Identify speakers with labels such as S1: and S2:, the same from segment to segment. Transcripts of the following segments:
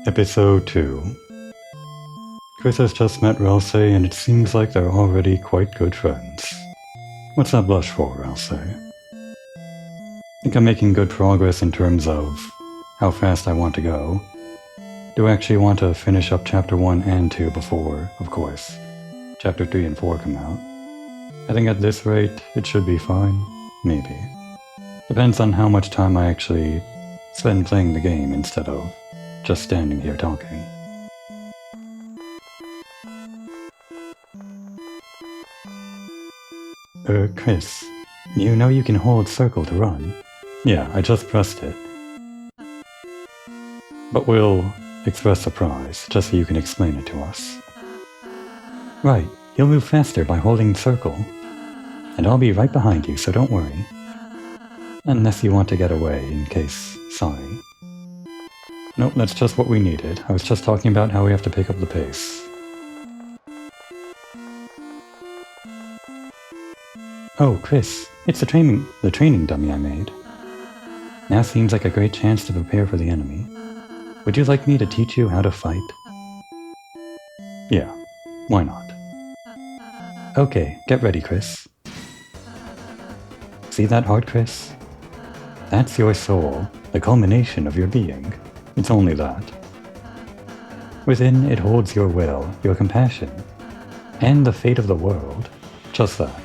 S1: Episode 2. Chris has just met Ralsei and it seems like they're already quite good friends. What's that blush for, Ralsei? I think I'm making good progress in terms of how fast I want to go. Do I actually want to finish up Chapter 1 and 2 before, of course, Chapter 3 and 4 come out? I think at this rate, it should be fine. Maybe. Depends on how much time I actually spend playing the game instead of just standing here talking. Chris, you know you can hold circle to run? Yeah, I just pressed it. But we'll express surprise, just so you can explain it to us. Right, you'll move faster by holding circle. And I'll be right behind you, so don't worry. Unless you want to get away, in case, sorry. Nope, that's just what we needed. I was just talking about how we have to pick up the pace. Oh, Chris, it's the training dummy I made. Now seems like a great chance to prepare for the enemy. Would you like me to teach you how to fight? Yeah, why not? Okay, get ready, Chris. See that heart, Chris? That's your soul, the culmination of your being. It's only that. Within it holds your will, your compassion, and the fate of the world. Just that.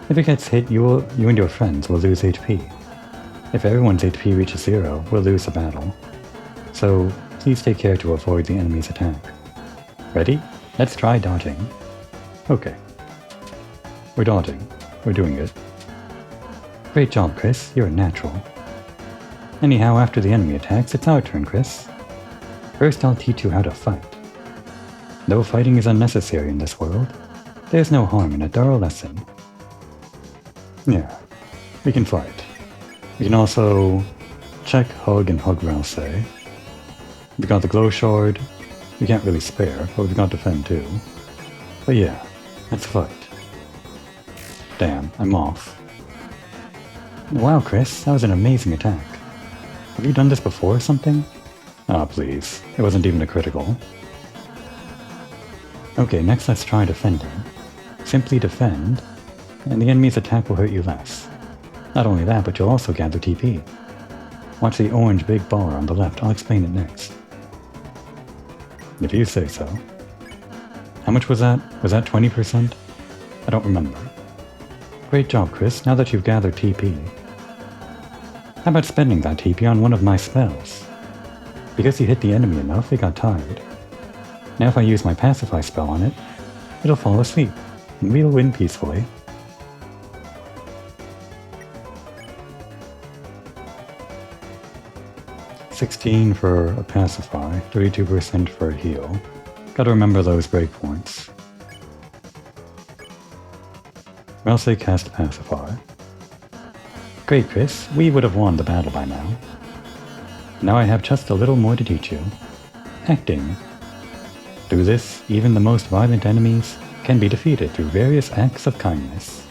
S1: If it gets hit, you and your friends will lose HP. If everyone's HP reaches 0, we'll lose the battle. So, please take care to avoid the enemy's attack. Ready? Let's try dodging. Okay. We're dodging. We're doing it. Great job, Chris. You're a natural. Anyhow, after the enemy attacks, it's our turn, Chris. First, I'll teach you how to fight. Though fighting is unnecessary in this world, there's no harm in a thorough lesson. Yeah, we can fight. We can also check, hug, and hug Ralsei. We got the glow shard. We can't really spare, but we've got defend too. But yeah, let's fight. Damn, I'm off. Wow, Chris, that was an amazing attack. Have you done this before or something? Ah, please. It wasn't even a critical. Okay, next let's try defending. Simply defend, and the enemy's attack will hurt you less. Not only that, but you'll also gather TP. Watch the orange big bar on the left, I'll explain it next. If you say so. How much was that? Was that 20%? I don't remember. Great job, Chris, now that you've gathered TP. How about spending that TP on one of my spells? Because you hit the enemy enough, it got tired. Now if I use my pacify spell on it, it'll fall asleep, and we'll win peacefully. $16 for a pacify, 32% for a heal. Gotta remember those breakpoints. Ralsei cast pacify. Great, Chris. We would have won the battle by now. Now I have just a little more to teach you. Acting. Through this, even the most violent enemies can be defeated through various acts of kindness.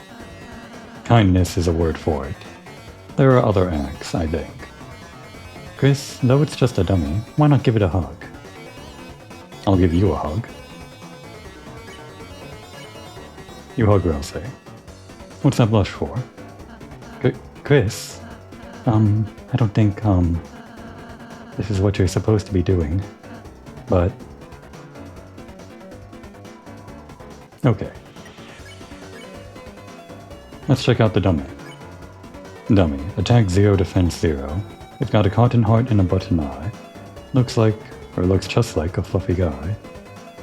S1: Kindness is a word for it. There are other acts, I think. Chris, though it's just a dummy, why not give it a hug? I'll give you a hug. You hug Ralsei. What's that blush for? Chris? I don't think, this is what you're supposed to be doing. But... okay. Let's check out the dummy. Dummy. Attack 0, defense 0. It's got a cotton heart and a button eye. Looks just like a fluffy guy.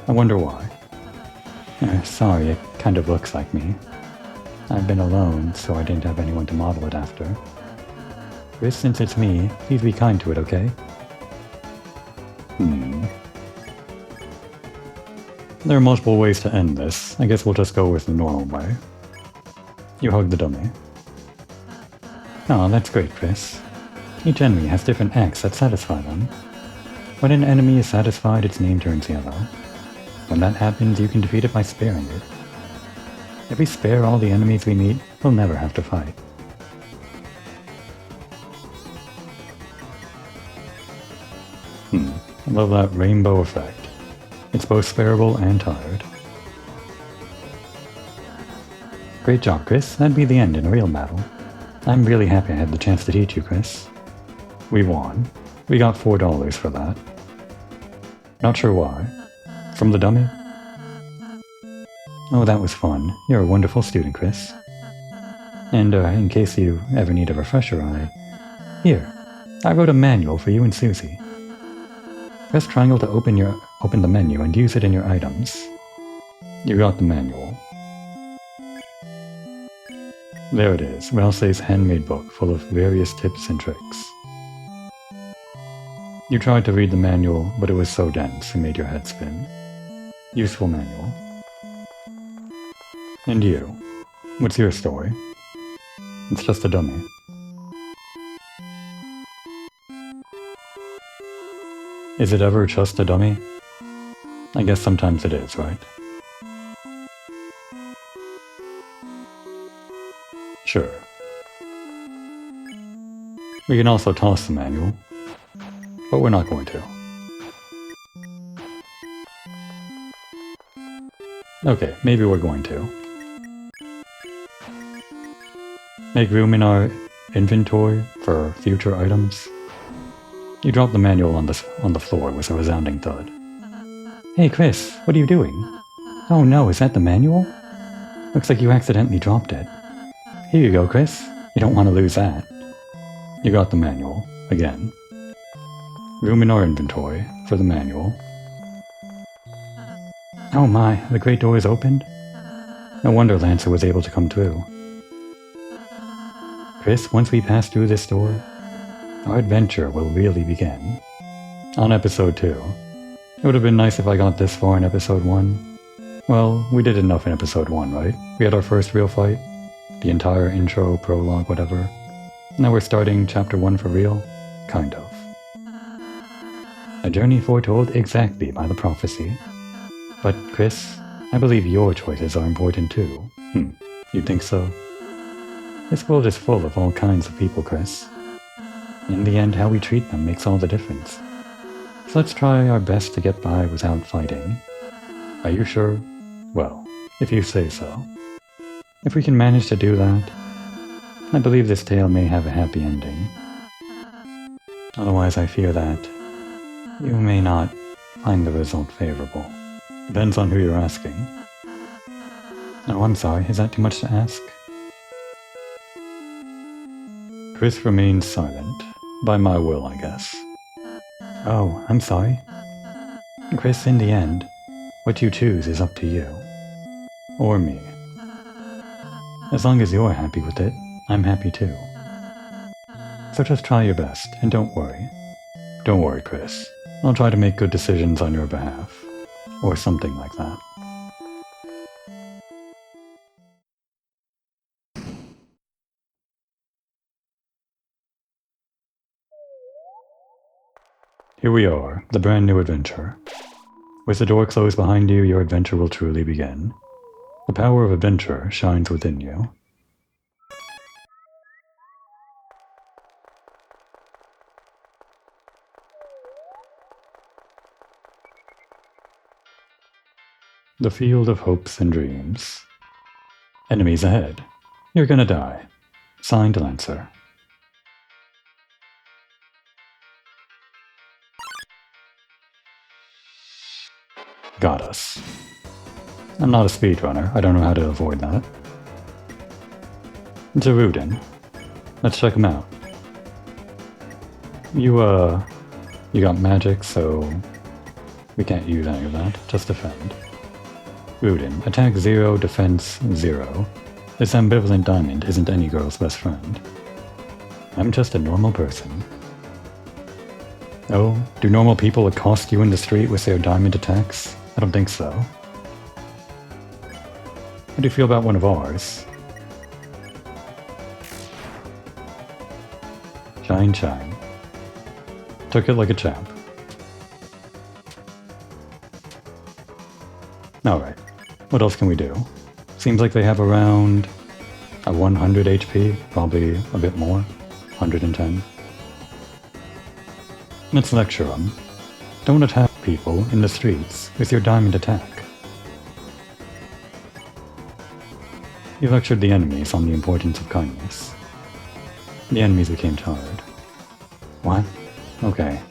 S1: I wonder why. Sorry, it kind of looks like me. I've been alone, so I didn't have anyone to model it after. Chris, since it's me, please be kind to it, okay? There are multiple ways to end this. I guess we'll just go with the normal way. You hug the dummy. Oh, that's great, Chris. Each enemy has different acts that satisfy them. When an enemy is satisfied, its name turns yellow. When that happens, you can defeat it by sparing it. If we spare all the enemies we meet, we'll never have to fight. Love that rainbow effect. It's both sparable and tired. Great job, Chris. That'd be the end in a real battle. I'm really happy I had the chance to teach you, Chris. We won. We got $4 for that. Not sure why. From the dummy? Oh, that was fun. You're a wonderful student, Chris. And in case you ever need a refresher, Here, I wrote a manual for you and Susie. Press triangle to open the menu and use it in your items. You got the manual. There it is, Ralsei's handmade book full of various tips and tricks. You tried to read the manual, but it was so dense it made your head spin. Useful manual. And you? What's your story? It's just a dummy. Is it ever just a dummy? I guess sometimes it is, right? Sure. We can also toss the manual, but we're not going to. Okay, maybe we're going to. Make room in our inventory for future items. You dropped the manual on the floor with a resounding thud. Hey Chris, what are you doing? Oh no, is that the manual? Looks like you accidentally dropped it. Here you go, Chris. You don't want to lose that. You got the manual, again. Room in our inventory for the manual. Oh my, the great door is opened? No wonder Lancer was able to come through. Chris, once we pass through this door, our adventure will really begin. On episode 2. It would have been nice if I got this far in episode 1. Well, we did enough in episode 1, right? We had our first real fight. The entire intro, prologue, whatever. Now we're starting chapter 1 for real? Kind of. A journey foretold exactly by the prophecy. But, Chris, I believe your choices are important too. You think so? This world is full of all kinds of people, Chris. In the end, how we treat them makes all the difference. So let's try our best to get by without fighting. Are you sure? Well, if you say so. If we can manage to do that, I believe this tale may have a happy ending. Otherwise, I fear that you may not find the result favorable. Depends on who you're asking. Oh, I'm sorry, is that too much to ask? Chris remains silent. By my will, I guess. Oh, I'm sorry. Chris, in the end, what you choose is up to you. Or me. As long as you're happy with it, I'm happy too. So just try your best, and don't worry. Don't worry, Chris. I'll try to make good decisions on your behalf. Or something like that. Here we are, the brand new adventure. With the door closed behind you, your adventure will truly begin. The power of adventure shines within you. The field of hopes and dreams. Enemies ahead. You're gonna die. Signed, Lancer. Got us. I'm not a speedrunner. I don't know how to avoid that. Deltarune. Let's check him out. You got magic, so we can't use any of that. Just defend. Rudin. Attack 0, defense 0. This ambivalent diamond isn't any girl's best friend. I'm just a normal person. Oh, do normal people accost you in the street with their diamond attacks? I don't think so. How do you feel about one of ours? Shine, shine. Took it like a champ. Alright, what else can we do? Seems like they have around a 100 HP, probably a bit more, 110. Let's lecture them. Don't attack people in the streets with your diamond attack. You lectured the enemies on the importance of kindness. The enemies became tired. What? Okay.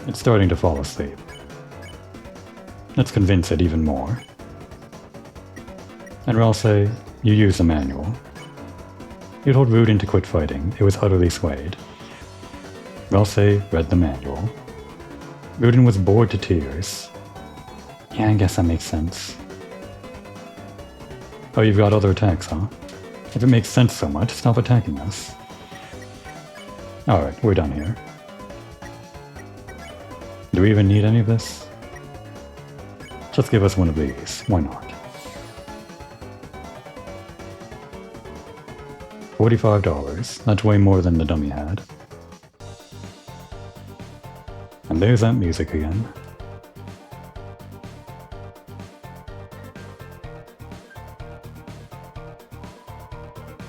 S1: It's starting to fall asleep. Let's convince it even more. And I'll say, you use the manual. You told Rudin to quit fighting. It was utterly swayed. Ralsei read the manual. Rudin was bored to tears. Yeah, I guess that makes sense. Oh, you've got other attacks, huh? If it makes sense so much, stop attacking us. Alright, we're done here. Do we even need any of this? Just give us one of these. Why not? $45. That's way more than the dummy had. And there's that music again.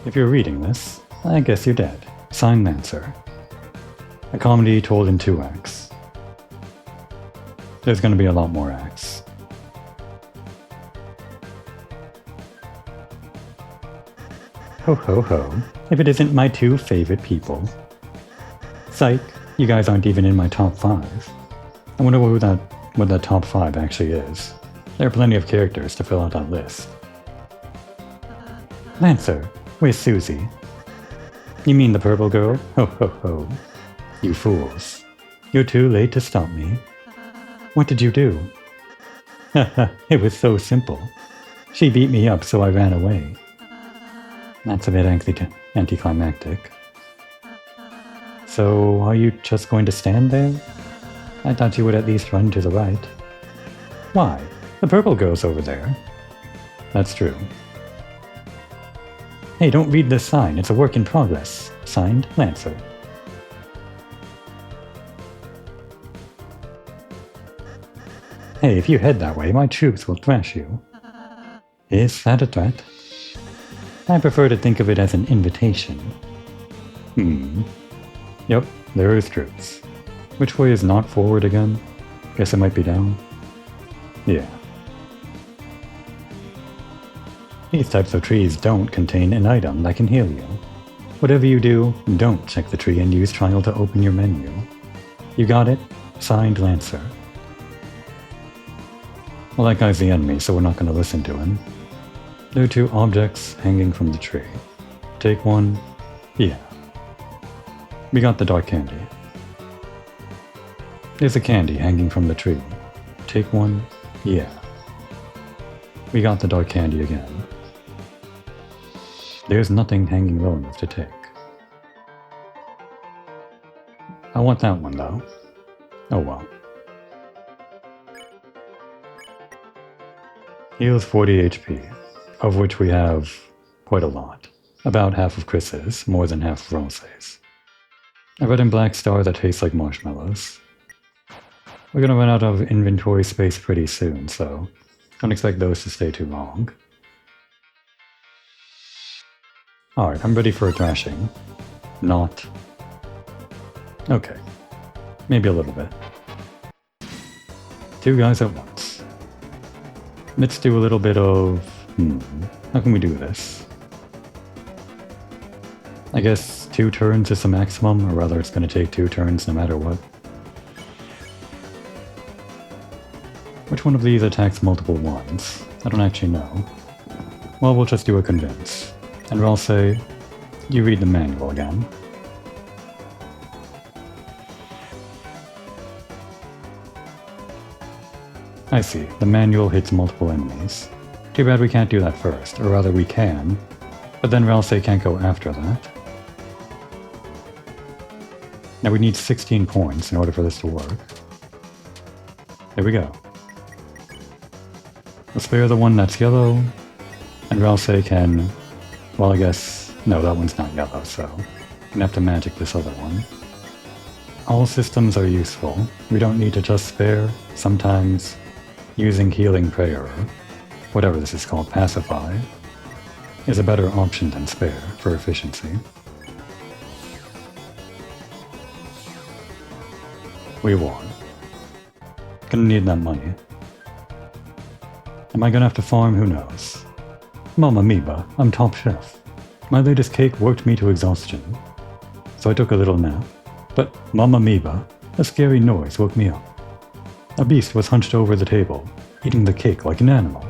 S1: If you're reading this, I guess you're dead. Signed Lancer. A comedy told in 2 acts. There's gonna be a lot more acts. Ho ho ho, if it isn't my 2 favorite people. Psych, you guys aren't even in my top 5. I wonder what that top 5 actually is. There are plenty of characters to fill out that list. Lancer, where's Susie? You mean the purple girl? Ho ho ho. You fools. You're too late to stop me. What did you do? Haha, it was so simple. She beat me up, so I ran away. That's a bit anticlimactic. So, are you just going to stand there? I thought you would at least run to the right. Why? The purple girl's over there. That's true. Hey, don't read this sign. It's a work in progress. Signed, Lancer. Hey, if you head that way, my troops will thrash you. Is that a threat? I prefer to think of it as an invitation. Yep, there is troops. Which way is not forward again? Guess it might be down. Yeah. These types of trees don't contain an item that can heal you. Whatever you do, don't check the tree and use trial to open your menu. You got it? Signed, Lancer. Well, that guy's the enemy, so we're not going to listen to him. There are 2 objects hanging from the tree. Take one. Yeah. We got the dark candy. There's a candy hanging from the tree. Take one. Yeah. We got the dark candy again. There's nothing hanging low enough to take. I want that one though. Oh well. Heals 40 HP, of which we have quite a lot. About half of Chris's, more than half of Rosse's. A red and black star that tastes like marshmallows. We're gonna run out of inventory space pretty soon, so don't expect those to stay too long. Alright, I'm ready for a thrashing. Not. Okay. Maybe a little bit. 2 guys at once. Let's do a little bit of... how can we do this? I guess 2 turns is the maximum, or rather it's going to take 2 turns no matter what. Which one of these attacks multiple ones? I don't actually know. Well, we'll just do a convince. And I'll say, you read the manual again. I see, the manual hits multiple enemies. Too bad we can't do that first, or rather we can, but then Ralsei can't go after that. Now we need 16 points in order for this to work. There we go. We'll spare the one that's yellow, and Ralsei can... well, I guess... no, that one's not yellow, so... I'm gonna have to magic this other one. All systems are useful. We don't need to just spare. Sometimes, using Healing Prayer, or whatever this is called, Pacify, is a better option than spare for efficiency. We won. Gonna need that money. Am I gonna have to farm? Who knows? Mama Miba, I'm top chef. My latest cake worked me to exhaustion. So I took a little nap. But Mama Miba, a scary noise woke me up. A beast was hunched over the table, eating the cake like an animal.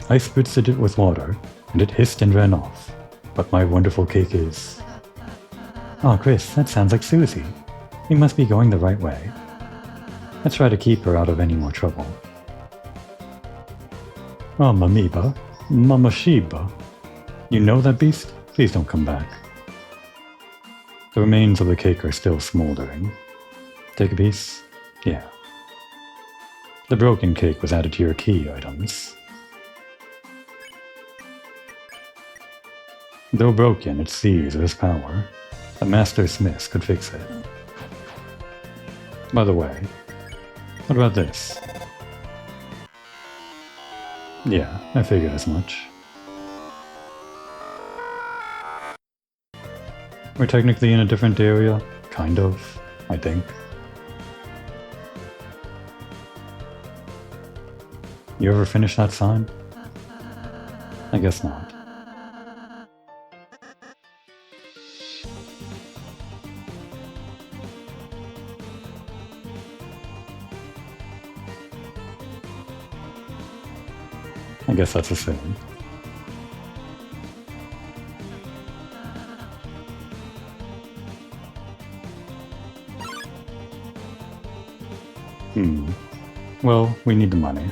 S1: I spritzed it with water, and it hissed and ran off. But my wonderful cake is... Oh, Chris, that sounds like Susie. We must be going the right way. Let's try to keep her out of any more trouble. Mama Miba, Mama Shiba. You know that beast? Please don't come back. The remains of the cake are still smoldering. Take a piece? Yeah. The broken cake was added to your key items. Though broken, it seizes power. A master smith could fix it. By the way, what about this? Yeah, I figured as much. We're technically in a different area, kind of, I think. You ever finish that sign? I guess not. I guess that's a sin. Well, we need the money.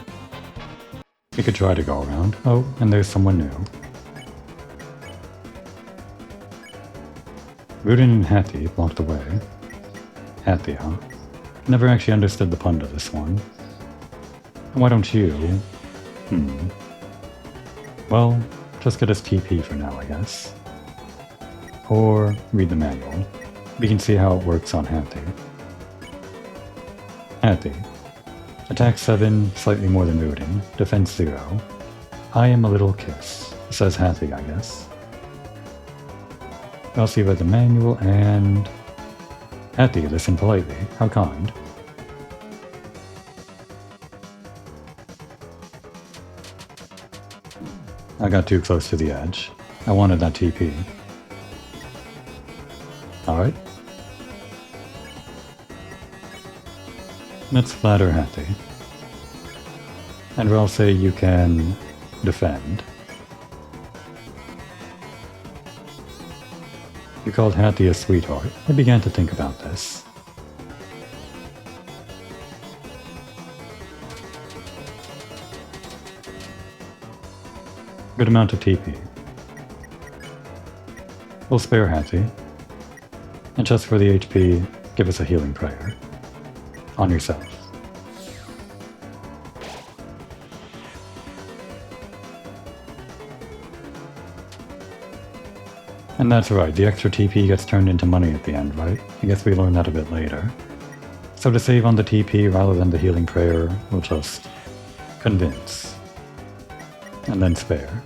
S1: We could try to go around. Oh, and there's someone new. Rudin and Hattie blocked the way. Hattie, huh? Never actually understood the pun to this one. Why don't you... Well, just get us TP for now, I guess. Or read the manual. We can see how it works on Hattie. Hattie. Attack 7, slightly more than Rudin. Defense 0. I am a little kiss. Says Hattie, I guess. Elsie read the manual and... Hattie listened politely. How kind. I got too close to the edge. I wanted that TP. Alright. Let's flatter Hattie. And we'll say you can defend. You called Hattie a sweetheart. I began to think about this. Good amount of TP. We'll spare Hattie. And just for the HP, give us a healing prayer. On yourself. And that's right, the extra TP gets turned into money at the end, right? I guess we learn that a bit later. So to save on the TP rather than the healing prayer, we'll just convince. And then spare.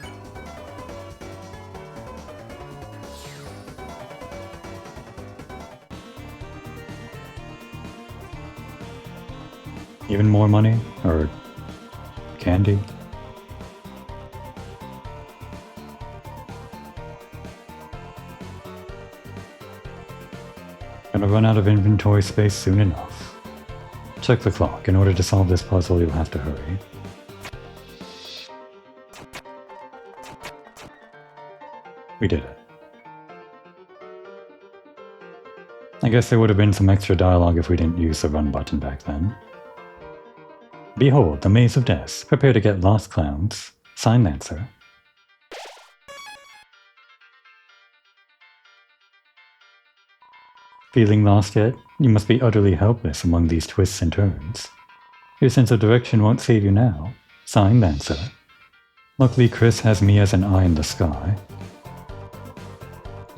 S1: Even more money? Or candy? Gonna run out of inventory space soon enough. Check the clock. In order to solve this puzzle, you'll have to hurry. We did it. I guess there would have been some extra dialogue if we didn't use the run button back then. Behold, the Maze of Death. Prepare to get lost, clowns. Sign Lancer. Feeling lost yet? You must be utterly helpless among these twists and turns. Your sense of direction won't save you now. Sign Lancer. Luckily, Chris has me as an eye in the sky.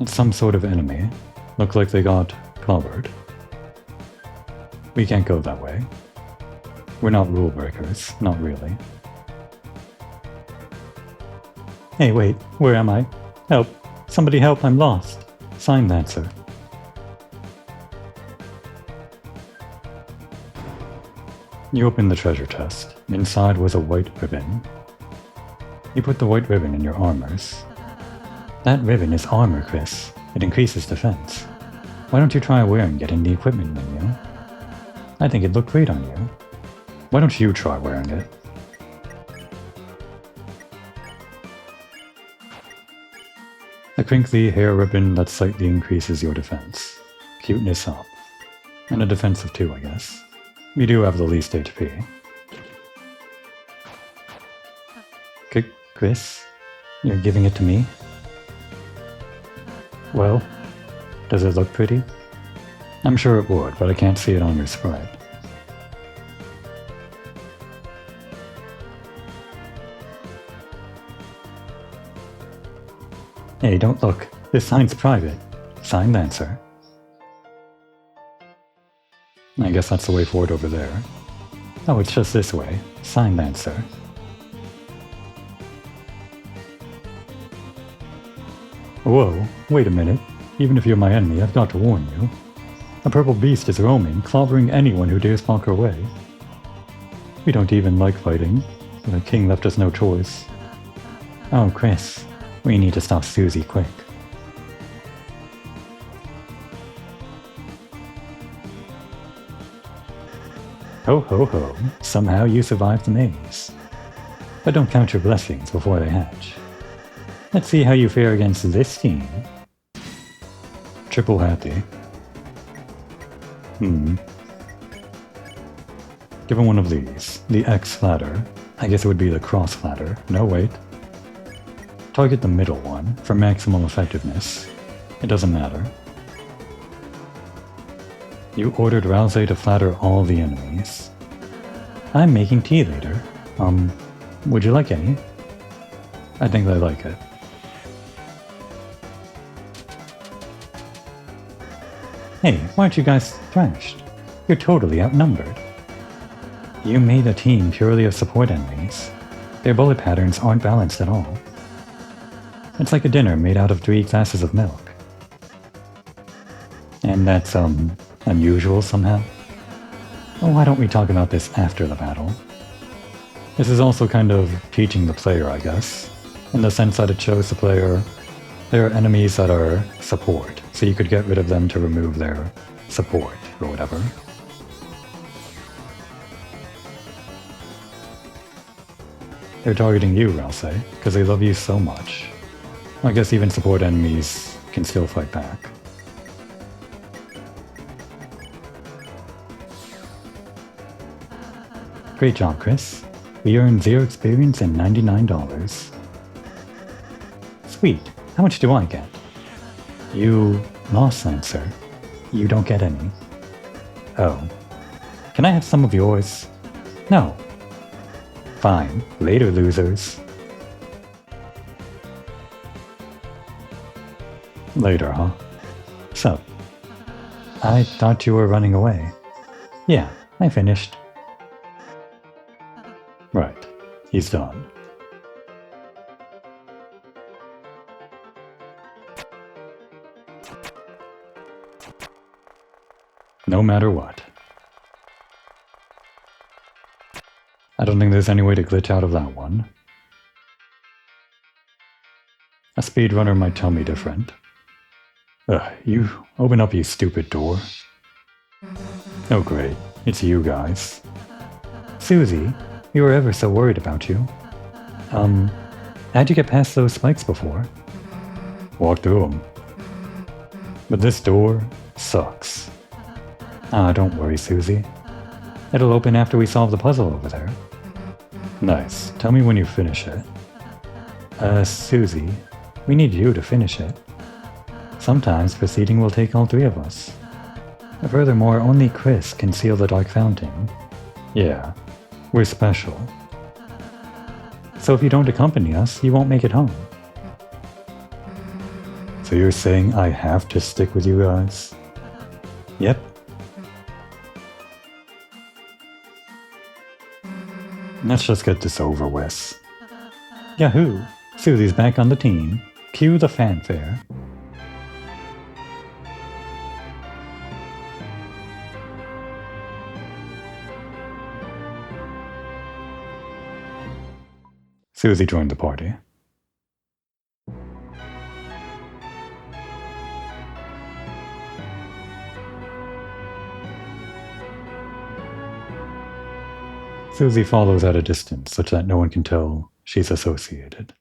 S1: It's some sort of enemy. Look like they got clobbered. We can't go that way. We're not rule breakers, not really. Hey, wait, where am I? Help! Somebody help, I'm lost! Sign that, sir. You opened the treasure chest. Inside was a white ribbon. You put the white ribbon in your armors. That ribbon is armor, Chris. It increases defense. Why don't you try wearing it in the equipment menu? I think it'd look great on you. Why don't you try wearing it? A crinkly hair ribbon that slightly increases your defense. Cuteness up. And a defense of 2, I guess. You do have the least HP. Chris? You're giving it to me? Well, does it look pretty? I'm sure it would, but I can't see it on your sprite. Hey, don't look. This sign's private. Sign that, sir. I guess that's the way forward over there. Oh, it's just this way. Sign that, sir. Whoa, wait a minute. Even if you're my enemy, I've got to warn you. A purple beast is roaming, clobbering anyone who dares block her way. We don't even like fighting. The king left us no choice. Oh, Chris, we need to stop Susie quick. Ho ho ho, somehow you survived the maze. But don't count your blessings before they hatch. Let's see how you fare against this team. Triple happy. Given one of these, the X flatter, I guess it would be the cross flatter. No, wait. Target the middle one for maximum effectiveness. It doesn't matter. You ordered Rouse to flatter all the enemies. I'm making tea later. Would you like any? I think they like it. Hey, why aren't you guys thrashed? You're totally outnumbered. You made a team purely of support enemies. Their bullet patterns aren't balanced at all. It's like a dinner made out of 3 glasses of milk. And that's, unusual somehow? Oh, why don't we talk about this after the battle? This is also kind of teaching the player, I guess, in the sense that it shows the player there are enemies that are support, so you could get rid of them to remove their support, or whatever. They're targeting you, Rouse, because they love you so much. I guess even support enemies can still fight back. Great job, Chris. We earned 0 experience and $99. Sweet. How much do I get? You lost that, sir. You don't get any. Oh. Can I have some of yours? No. Fine. Later, losers. Later, huh? So, I thought you were running away. Yeah, I finished. Right. He's done. No matter what. I don't think there's any way to glitch out of that one. A speedrunner might tell me different. You open up, you stupid door. Oh great, it's you guys. Susie, we were ever so worried about you. How'd you get past those spikes before? Walk through them. But this door sucks. Ah, don't worry, Susie. It'll open after we solve the puzzle over there. Nice. Tell me when you finish it. Susie, we need you to finish it. Sometimes proceeding will take all 3 of us. Furthermore, only Chris can seal the Dark Fountain. Yeah, we're special. So if you don't accompany us, you won't make it home. So you're saying I have to stick with you guys? Yep. Let's just get this over with. Yahoo! Susie's back on the team. Cue the fanfare. Susie joined the party. Susie follows at a distance such that no one can tell she's associated.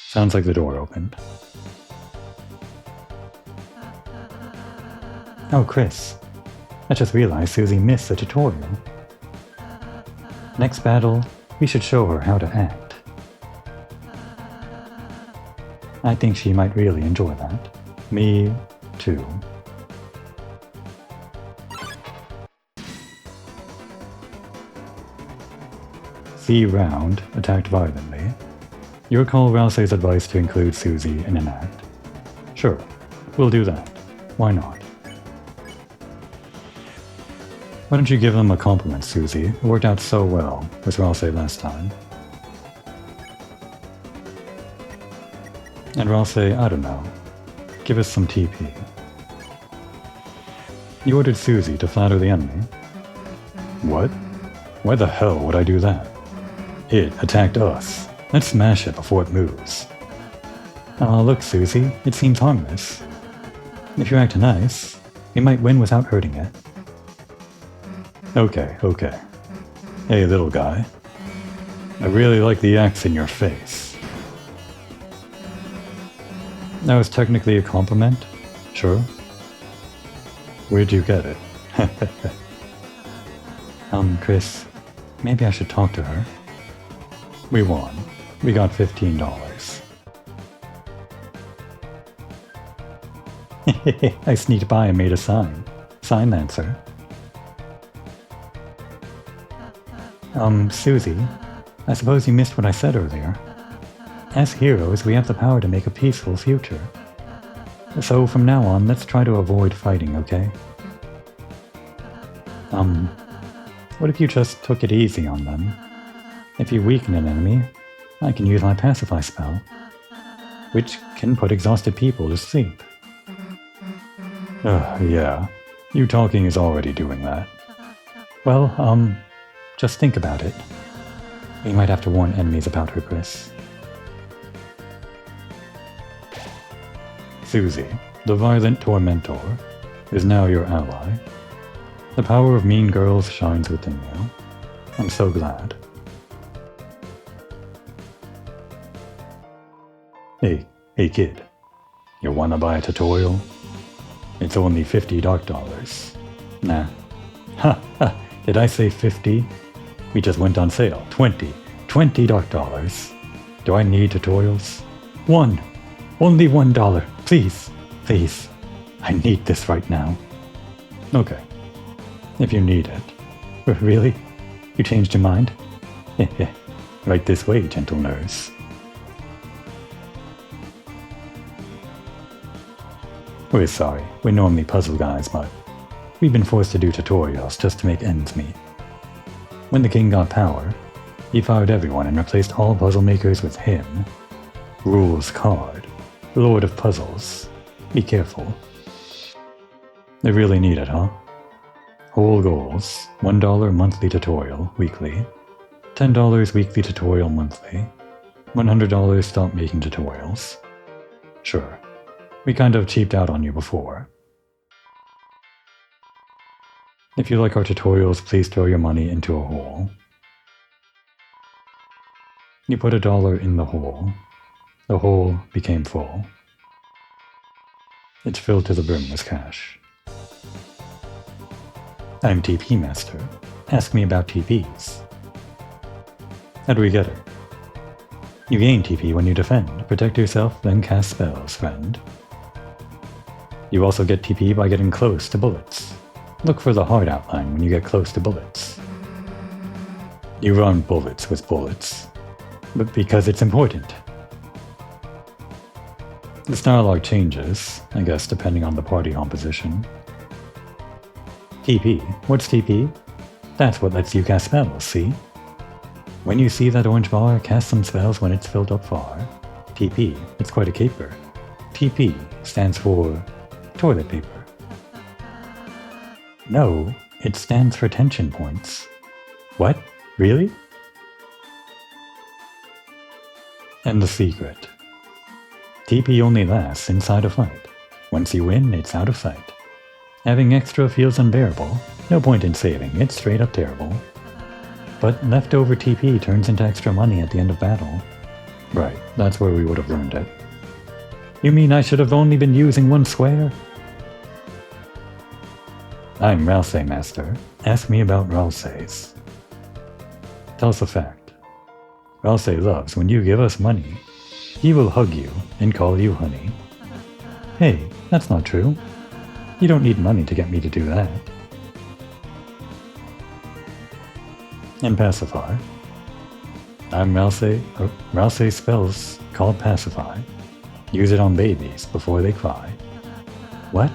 S1: Sounds like the door opened. Oh, Chris. I just realized Susie missed the tutorial. Next battle, we should show her how to act. I think she might really enjoy that. Me, too. C round attacked violently. You recall Rousey's advice to include Susie in an act? Sure, we'll do that. Why not? Why don't you give them a compliment, Susie? It worked out so well with Rousey last time. And Rousey, I don't know. Give us some TP. You ordered Susie to flatter the enemy. What? Why the hell would I do that? It attacked us. Let's smash it before it moves. Aw, look, Susie, it seems harmless. If you act nice, we might win without hurting it. Okay. Hey, little guy. I really like the axe in your face. That was technically a compliment? Sure. Where'd you get it? Chris, maybe I should talk to her. We won. We got $15. I sneaked by and made a sign. Sign that, sir. Susie, I suppose you missed what I said earlier. As heroes, we have the power to make a peaceful future. So from now on, let's try to avoid fighting, okay? What if you just took it easy on them? If you weaken an enemy, I can use my pacify spell, which can put exhausted people to sleep. Yeah. You talking is already doing that. Well, just think about it. We might have to warn enemies about her, Chris. Susie, the violent tormentor, is now your ally. The power of mean girls shines within you. I'm so glad. Hey kid, you wanna buy a tutorial? It's only $50. Nah. Ha, did I say 50? We just went on sale. $20 dollars. Do I need tutorials? Only $1. Please. I need this right now. Okay. If you need it. Really? You changed your mind? Right this way, gentle nurse. We're sorry. We're normally puzzle guys, but we've been forced to do tutorials just to make ends meet. When the king got power, he fired everyone and replaced all puzzle makers with him. Rules card. Lord of Puzzles. Be careful. They really need it, huh? Whole goals. $1 monthly tutorial, weekly. $10 weekly tutorial monthly. $100 stop making tutorials. Sure. We kind of cheaped out on you before. If you like our tutorials, please throw your money into a hole. You put $1 in the hole. The hole became full. It's filled to the brim with cash. I'm TP Master. Ask me about TPs. How do we get it? You gain TP when you defend. Protect yourself, then cast spells, friend. You also get TP by getting close to bullets. Look for the hard outline when you get close to bullets. You run bullets with bullets. But because it's important. The dialogue changes, I guess, depending on the party composition. TP. What's TP? That's what lets you cast spells, see? When you see that orange bar, cast some spells when it's filled up far. TP. It's quite a caper. TP stands for toilet paper. No, it stands for tension points. What? Really? And the secret. TP only lasts inside a fight. Once you win, it's out of sight. Having extra feels unbearable. No point in saving, it's straight up terrible. But leftover TP turns into extra money at the end of battle. Right, that's where we would have learned it. You mean I should have only been using one square? I'm Rouse Master. Ask me about Rouses. Tell us a fact. Rouse loves when you give us money. He will hug you and call you honey. Hey, that's not true. You don't need money to get me to do that. And Pacify. I'm Rouse. Rouse spells called Pacify. Use it on babies before they cry. What?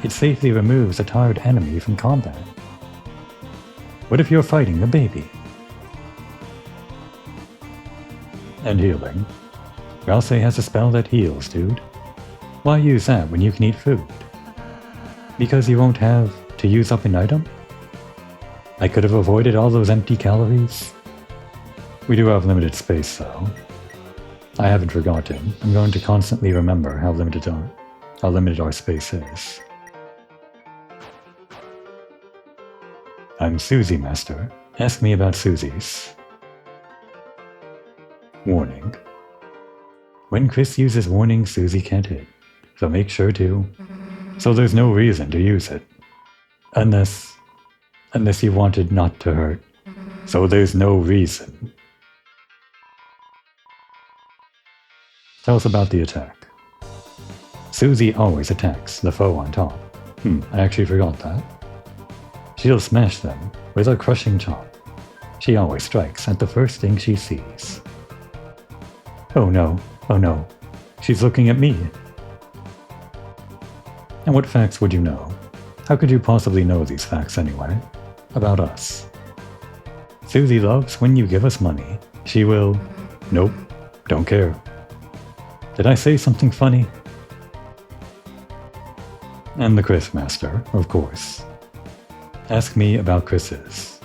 S1: It safely removes a tired enemy from combat. What if you're fighting a baby? And healing. Rouse has a spell that heals, dude. Why use that when you can eat food? Because you won't have to use up an item? I could have avoided all those empty calories. We do have limited space, though. I haven't forgotten. I'm going to constantly remember how limited our space is. I'm Susie Master. Ask me about Susies. Warning. When Chris uses warning, Susie can't hit. So make sure to. So there's no reason to use it. Unless you wanted not to hurt. So there's no reason. Tell us about the attack. Susie always attacks the foe on top. I actually forgot that. She'll smash them with a crushing chop. She always strikes at the first thing she sees. Oh no, she's looking at me. And what facts would you know? How could you possibly know these facts anyway? About us. Susie loves when you give us money. She will... Nope, don't care. Did I say something funny? And the Chris Master, of course. Ask me about Chris's.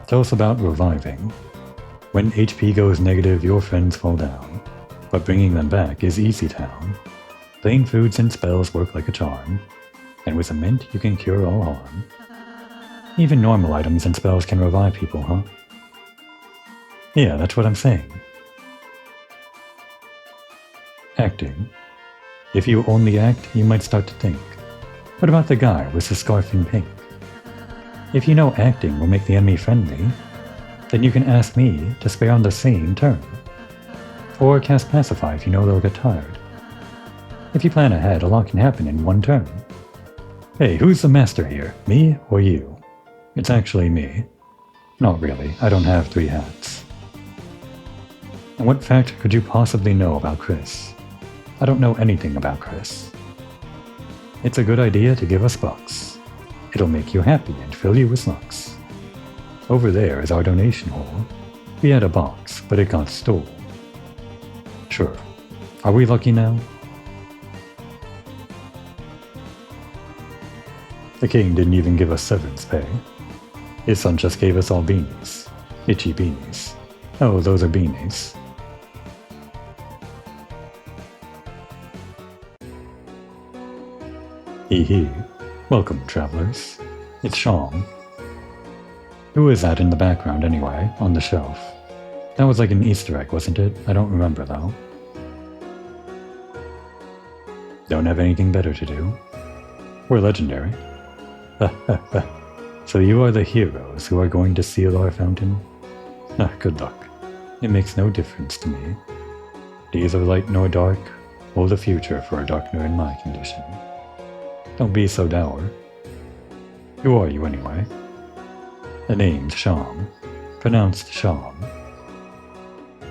S1: Tell us about reviving. When HP goes negative, your friends fall down. But bringing them back is easy town. Plain foods and spells work like a charm. And with a mint, you can cure all harm. Even normal items and spells can revive people, huh? Yeah, that's what I'm saying. Acting. If you only act, you might start to think. What about the guy with the scarf in pink? If you know acting will make the enemy friendly, then you can ask me to spare on the same turn. Or cast Pacify if you know they'll get tired. If you plan ahead, a lot can happen in one turn. Hey, who's the master here? Me or you? It's actually me. Not really, I don't have 3 hats. And what fact could you possibly know about Chris? I don't know anything about Chris. It's a good idea to give us bucks. It'll make you happy and fill you with lucks. Over there is our donation hole. We had a box, but it got stole. Sure. Are we lucky now? The king didn't even give us severance pay. His son just gave us all beanies. Itchy beanies. Oh, those are beanies. Hee hee. Welcome, travelers. It's Sean. Who is that in the background anyway, on the shelf? That was like an Easter egg, wasn't it? I don't remember though. Don't have anything better to do. We're legendary. So you are the heroes who are going to seal our fountain? Good luck. It makes no difference to me. Neither light nor dark, or the future for a darkener in my condition. Don't be so dour. Who are you anyway? The name's Sham, pronounced Sham.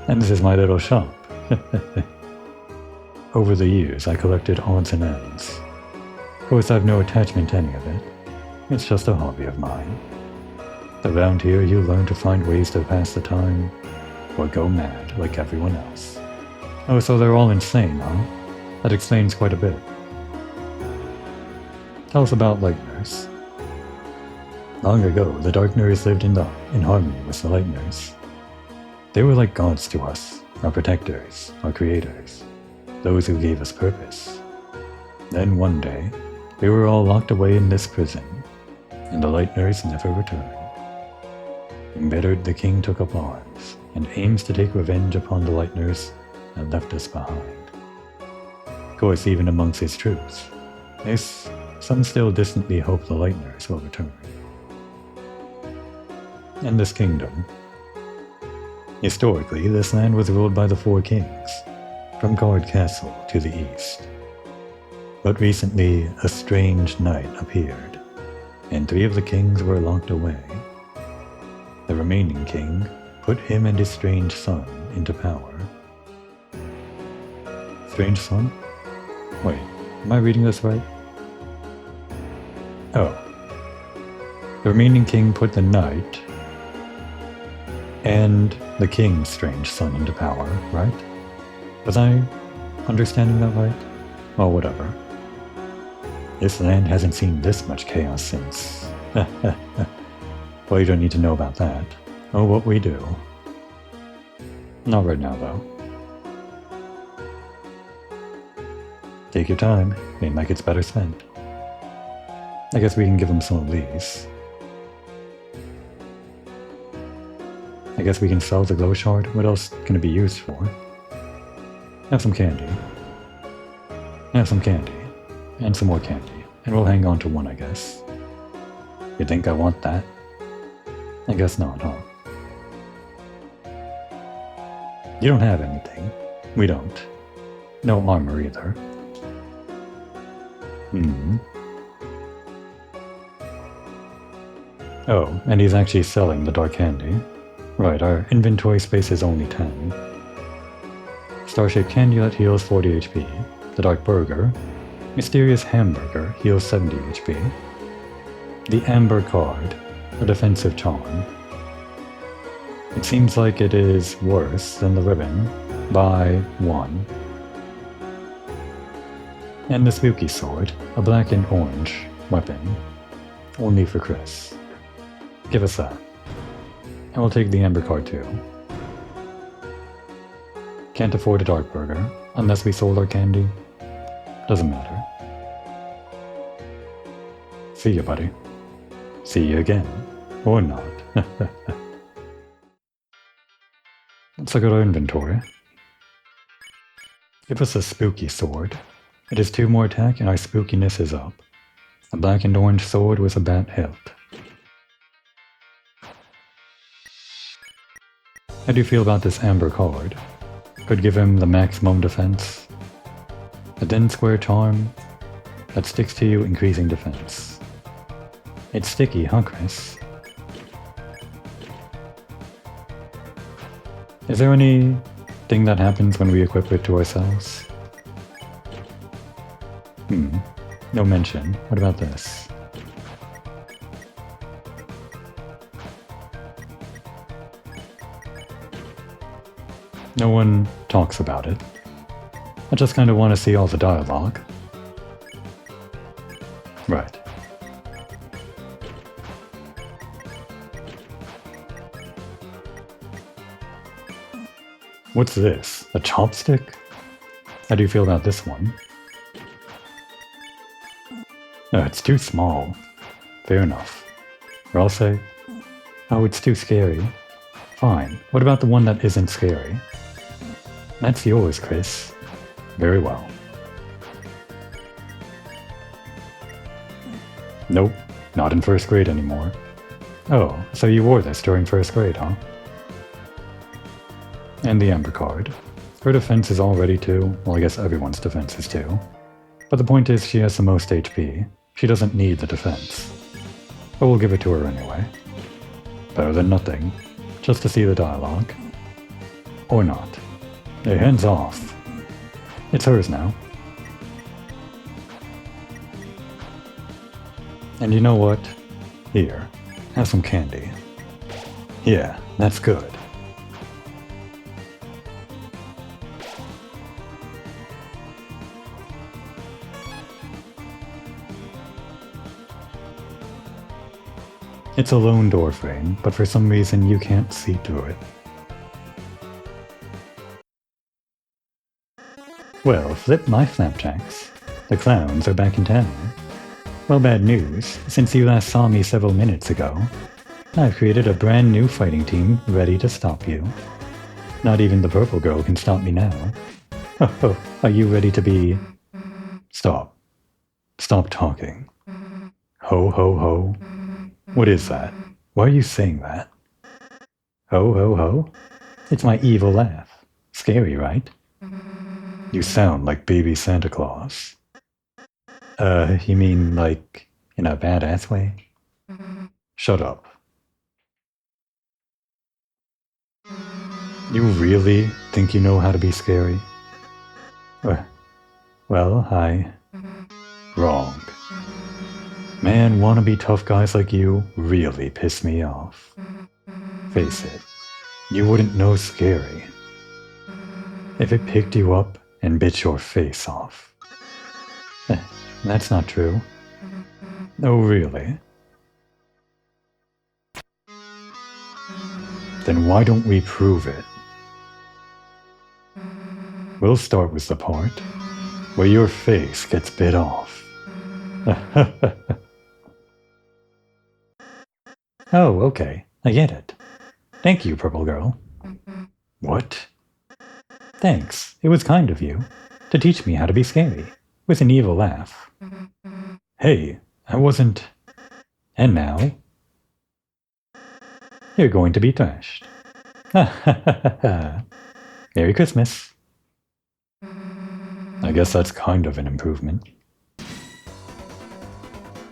S1: And this is my little shop. Over the years, I collected odds and ends. Of course, I've no attachment to any of it. It's just a hobby of mine. Around here, you learn to find ways to pass the time, or go mad like everyone else. Oh, so they're all insane, huh? That explains quite a bit. Tell us about Light Nurse. Long ago, the Dark Nurse lived in harmony with the Light Nurse. They were like gods to us, our protectors, our creators, those who gave us purpose. Then one day, we were all locked away in this prison, and the Light Nurse never returned. Embittered, the king took up arms, and aims to take revenge upon the Light Nurse that left us behind. Of course, even amongst his troops, some still distantly hope the Light Nurse will return. And this kingdom. Historically, this land was ruled by the 4 kings, from Guard Castle to the east. But recently, a strange knight appeared, and 3 of the kings were locked away. The remaining king put him and his strange son into power. Strange son? Wait, am I reading this right? Oh. The remaining king put the knight and the king's strange son into power, right? Was I understanding that right? Oh, whatever. This land hasn't seen this much chaos since... Well, you don't need to know about that. Oh, what we do. Not right now, though. Take your time. Ain't like it's better spent. I guess we can give them some of these. I guess we can sell the glow shard. What else can it be used for? Have some candy. Have some candy. And some more candy. And we'll hang on to one, I guess. You think I want that? I guess not, huh? You don't have anything. We don't. No armor either. Oh, and he's actually selling the dark candy. Right, our inventory space is only 10. Star-shaped candy that heals 40 HP. The dark burger. Mysterious hamburger heals 70 HP. The amber card. A defensive charm. It seems like it is worse than the ribbon by 1. And the spooky sword, a black and orange weapon. Only for Chris. Give us that. And we'll take the amber card too. Can't afford a dark burger, unless we sold our candy. Doesn't matter. See ya, buddy. See you again. Or not. Let's look at our inventory. Give us a spooky sword. It has 2 more attack and our spookiness is up. A black and orange sword with a bat hilt. How do you feel about this amber card? Could give him the maximum defense. A thin square charm that sticks to you, increasing defense. It's sticky, huh, Chris? Is there anything that happens when we equip it to ourselves? No mention. What about this? No one talks about it. I just kind of want to see all the dialogue. Right. What's this? A chopstick? How do you feel about this one? No, it's too small. Fair enough. Or I'll say, oh, it's too scary. Fine. What about the one that isn't scary? That's yours, Chris. Very well. Nope, not in first grade anymore. Oh, so you wore this during first grade, huh? And the amber card. Her defense is already 2. Well, I guess everyone's defense is 2. But the point is she has the most HP. She doesn't need the defense. But we'll give it to her anyway. Better than nothing. Just to see the dialogue. Or not. Hey, hands off. It's hers now. And you know what? Here, have some candy. Yeah, that's good. It's a lone door frame, but for some reason you can't see through it. Well, flip my flapjacks. The clowns are back in town. Well, bad news. Since you last saw me several minutes ago, I've created a brand new fighting team ready to stop you. Not even the purple girl can stop me now. Oh, are you ready to be... Stop. Stop talking. Ho ho ho. What is that? Why are you saying that? Ho ho ho? It's my evil laugh. Scary, right? You sound like baby Santa Claus. You mean like in a badass way? Shut up. You really think you know how to be scary? Well, wrong. Man, wannabe tough guys like you really piss me off. Face it, you wouldn't know scary if it picked you up and bit your face off. That's not true. Oh, really? Then why don't we prove it? We'll start with the part where your face gets bit off. Oh, okay. I get it. Thank you, Purple Girl. What? Thanks. It was kind of you to teach me how to be scary with an evil laugh. Hey, I wasn't... And now... You're going to be thrashed. Merry Christmas. I guess that's kind of an improvement.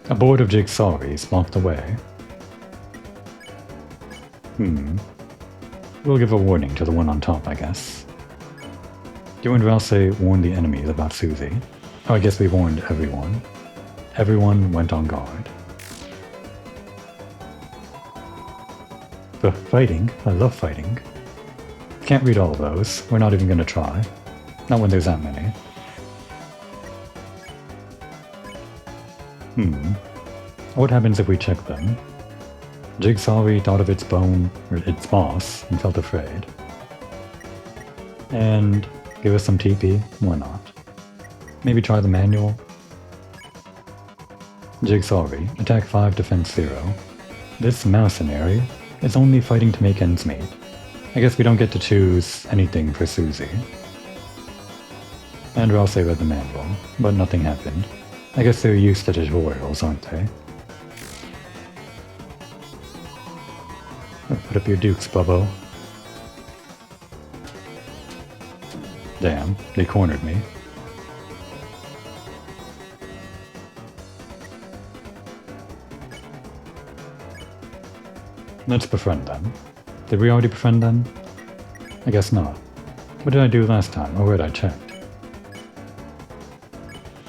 S1: A board of jigsaws blocked the way. We'll give a warning to the one on top, I guess. You and Rouse warned the enemies about Susie. Oh, I guess we warned everyone. Everyone went on guard. But fighting, I love fighting. Can't read all of those. We're not even gonna try. Not when there's that many. What happens if we check them? Jigsaw thought of its boss, and felt afraid. And give us some TP? Why not? Maybe try the manual? Jigsaw, attack 5, defense 0. This mercenary is only fighting to make ends meet. I guess we don't get to choose anything for Susie. And Rouse read the manual, but nothing happened. I guess they're used to tutorials, aren't they? Put up your dukes, Bubbo. Damn, they cornered me. Let's befriend them. Did we already befriend them? I guess not. What did I do last time? Oh, wait, I checked.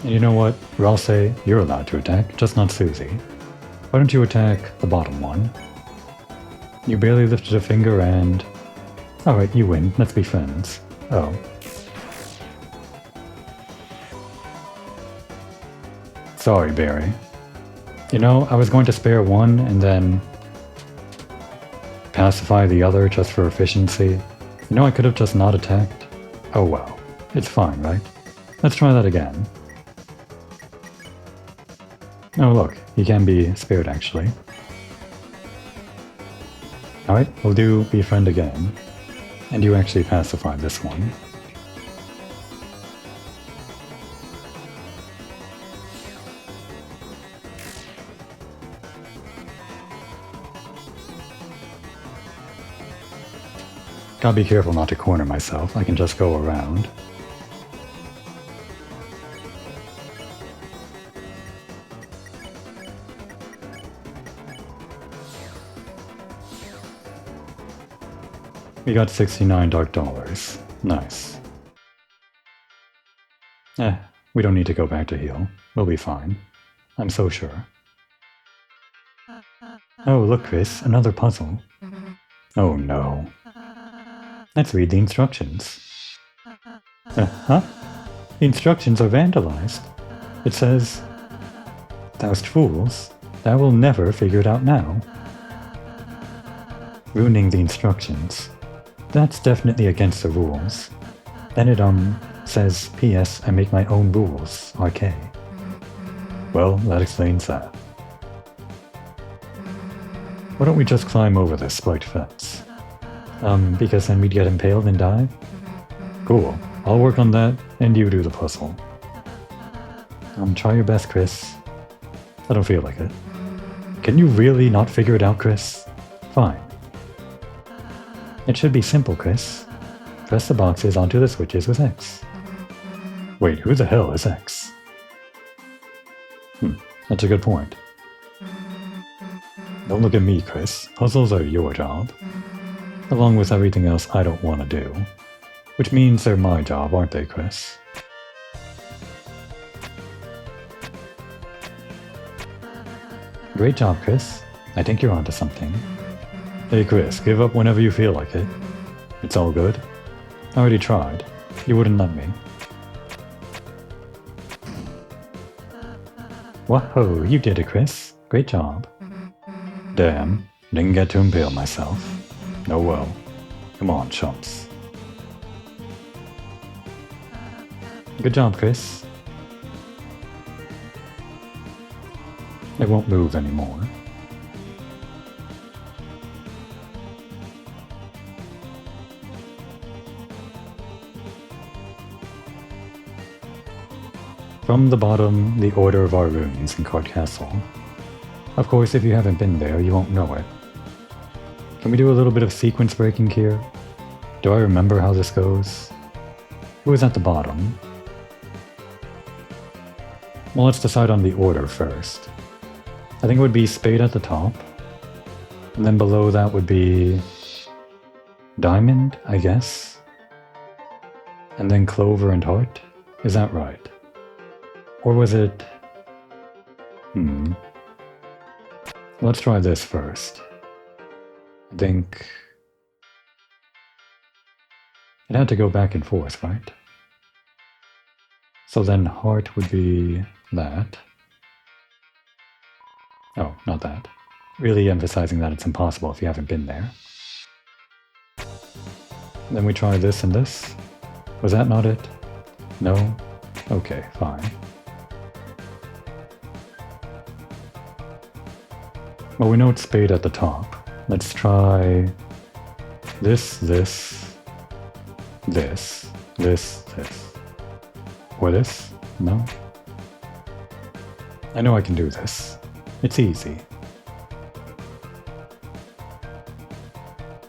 S1: And you know what? Rouse, you're allowed to attack, just not Susie. Why don't you attack the bottom one? You barely lifted a finger and... Alright, you win. Let's be friends. Oh. Sorry, Barry. You know, I was going to spare one and then... pacify the other just for efficiency. You know, I could have just not attacked. Oh well. It's fine, right? Let's try that again. Oh look, he can be spared actually. Alright, we'll do befriend again. And you actually pacify this one. Gotta be careful not to corner myself, I can just go around. We got 69 dark dollars. Nice. We don't need to go back to heal. We'll be fine. I'm so sure. Oh, look, Chris, another puzzle. Oh no. Let's read the instructions. Huh? The instructions are vandalized. It says, "Thoust fools, thou will never figure it out now." Ruining the instructions. That's definitely against the rules. Then it, says, "P.S. I make my own rules, RK." Well, that explains that. Why don't we just climb over this spiked fence? Because then we'd get impaled and die? Cool. I'll work on that, and you do the puzzle. Try your best, Chris. I don't feel like it. Can you really not figure it out, Chris? Fine. It should be simple, Chris. Press the boxes onto the switches with X. Wait, who the hell is X? That's a good point. Don't look at me, Chris. Puzzles are your job. Along with everything else I don't want to do. Which means they're my job, aren't they, Chris? Great job, Chris. I think you're onto something. Hey, Chris, give up whenever you feel like it. It's all good. I already tried. You wouldn't let me. Whoa, you did it, Chris. Great job. Damn, didn't get to impale myself. Oh well. Come on, chumps. Good job, Chris. It won't move anymore. From the bottom, the order of our rooms in Card Castle. Of course, if you haven't been there, you won't know it. Can we do a little bit of sequence breaking here? Do I remember how this goes? Who was at the bottom? Well, let's decide on the order first. I think it would be Spade at the top. And then below that would be Diamond, I guess. And then Clover and Heart. Is that right? Or was it... Let's try this first. I think... it had to go back and forth, right? So then Heart would be that. Oh, not that. Really emphasizing that it's impossible if you haven't been there. Then we try this and this. Was that not it? No? Okay, fine. Well, we know it's Spade at the top. Let's try this, this, this, this, this. Or this? No? I know I can do this. It's easy.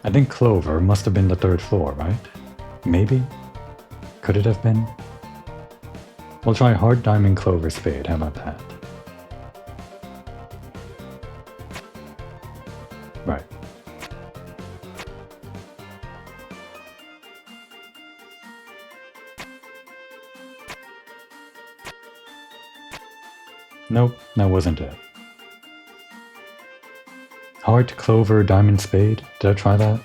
S1: I think Clover must have been the third floor, right? Maybe? Could it have been? We'll try Heart, Diamond, Clover, Spade. How about that? Right. Nope, that wasn't it. Heart, Clover, Diamond, Spade. Did I try that?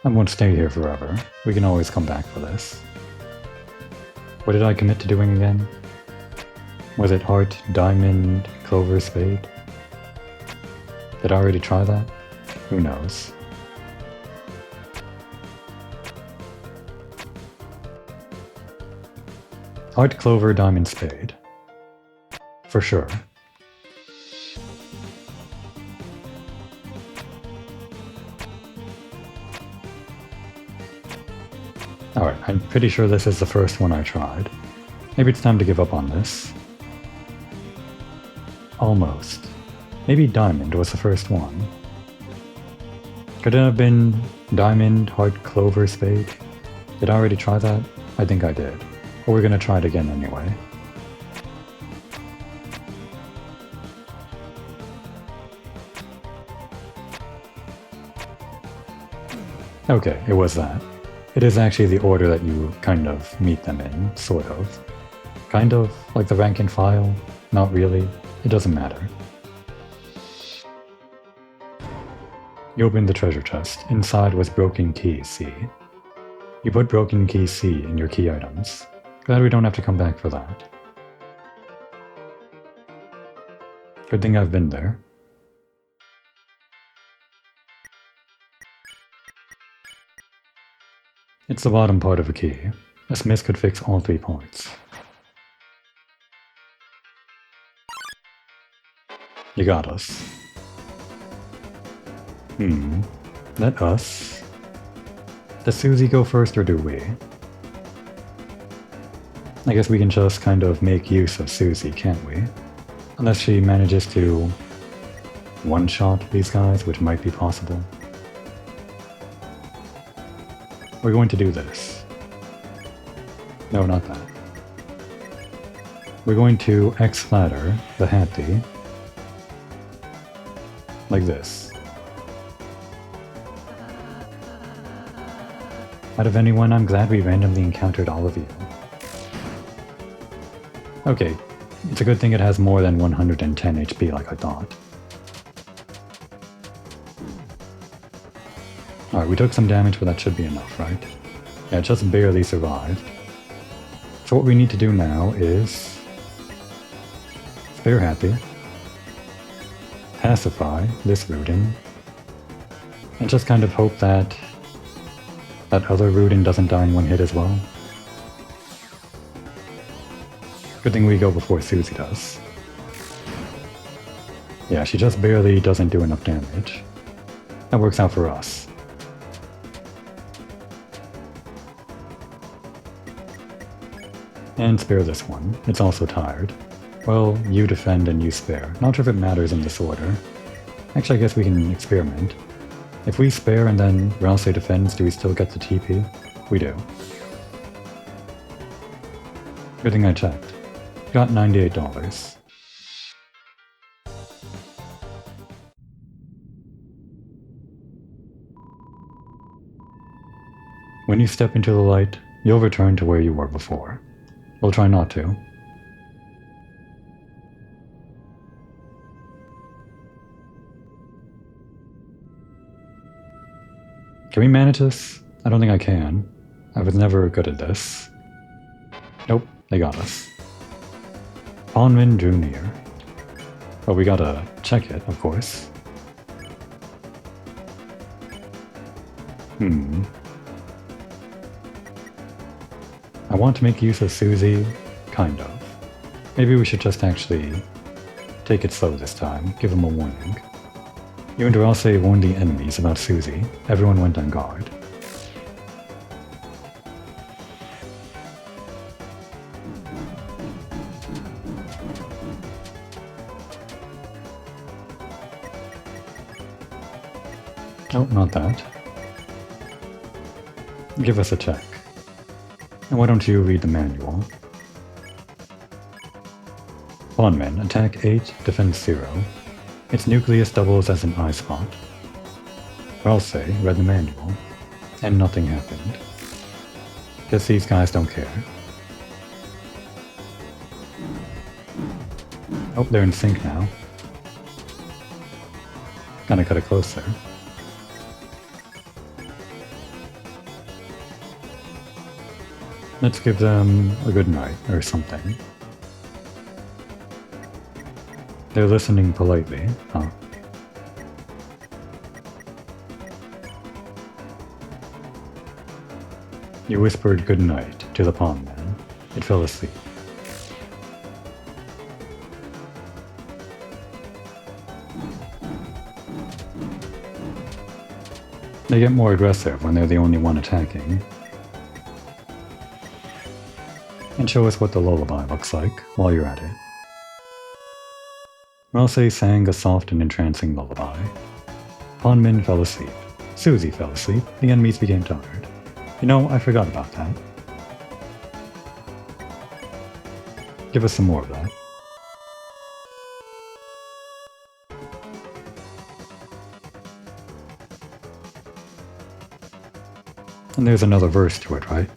S1: I won't stay here forever. We can always come back for this. What did I commit to doing again? Was it Heart, Diamond, Clover, Spade? Did I already try that? Who knows? Heart, Clover, Diamond, Spade. For sure. Alright, I'm pretty sure this is the first one I tried. Maybe it's time to give up on this. Almost. Maybe Diamond was the first one. Could it have been Diamond, Heart, Clover, Spade? Did I already try that? I think I did. But we're gonna try it again anyway. Okay, it was that. It is actually the order that you kind of meet them in, sort of. Kind of like the rank and file, not really. It doesn't matter. You opened the treasure chest. Inside was broken key C. You put broken key C in your key items. Glad we don't have to come back for that. Good thing I've been there. It's the bottom part of a key. A smith could fix all 3 parts. You got us. Let us. Does Susie go first or do we? I guess we can just kind of make use of Susie, can't we? Unless she manages to one-shot these guys, which might be possible. We're going to do this. No, not that. We're going to X-flatter the Hattie like this. Out of anyone, I'm glad we randomly encountered all of you. Okay, it's a good thing it has more than 110 HP like I thought. Alright, we took some damage, but that should be enough, right? Yeah, it just barely survived. So what we need to do now is spare Happy, pacify this Rudin, and just kind of hope that that other Rudin doesn't die in one hit as well. Good thing we go before Susie does. Yeah, she just barely doesn't do enough damage. That works out for us. And spare this one. It's also tired. Well, you defend and you spare. Not sure if it matters in this order. Actually, I guess we can experiment. If we spare and then Rouse defends, do we still get the TP? We do. Good thing I checked. Got $98. When you step into the light, you'll return to where you were before. We'll try not to. Can we manage this? I don't think I can. I was never good at this. Nope, they got us. Pawnman drew near. But we gotta check it, of course. I want to make use of Susie, kind of. Maybe we should just actually take it slow this time, give them a warning. You and Duralce warned the enemies about Susie. Everyone went on guard. Oh, not that. Give us a check. And why don't you read the manual? Pawnman, attack 8, defense 0. Its nucleus doubles as an eye spot. Ralse read the manual, and nothing happened. Guess these guys don't care. Oh, they're in sync now. Kinda cut it close there. Let's give them a good night, or something. They're listening politely, huh? You whispered good night to the pawnman. It fell asleep. They get more aggressive when they're the only one attacking. And show us what the lullaby looks like while you're at it. Ralse sang a soft and entrancing lullaby. Pawnman fell asleep. Susie fell asleep. The enemies became tired. You know, I forgot about that. Give us some more of that. And there's another verse to it, right?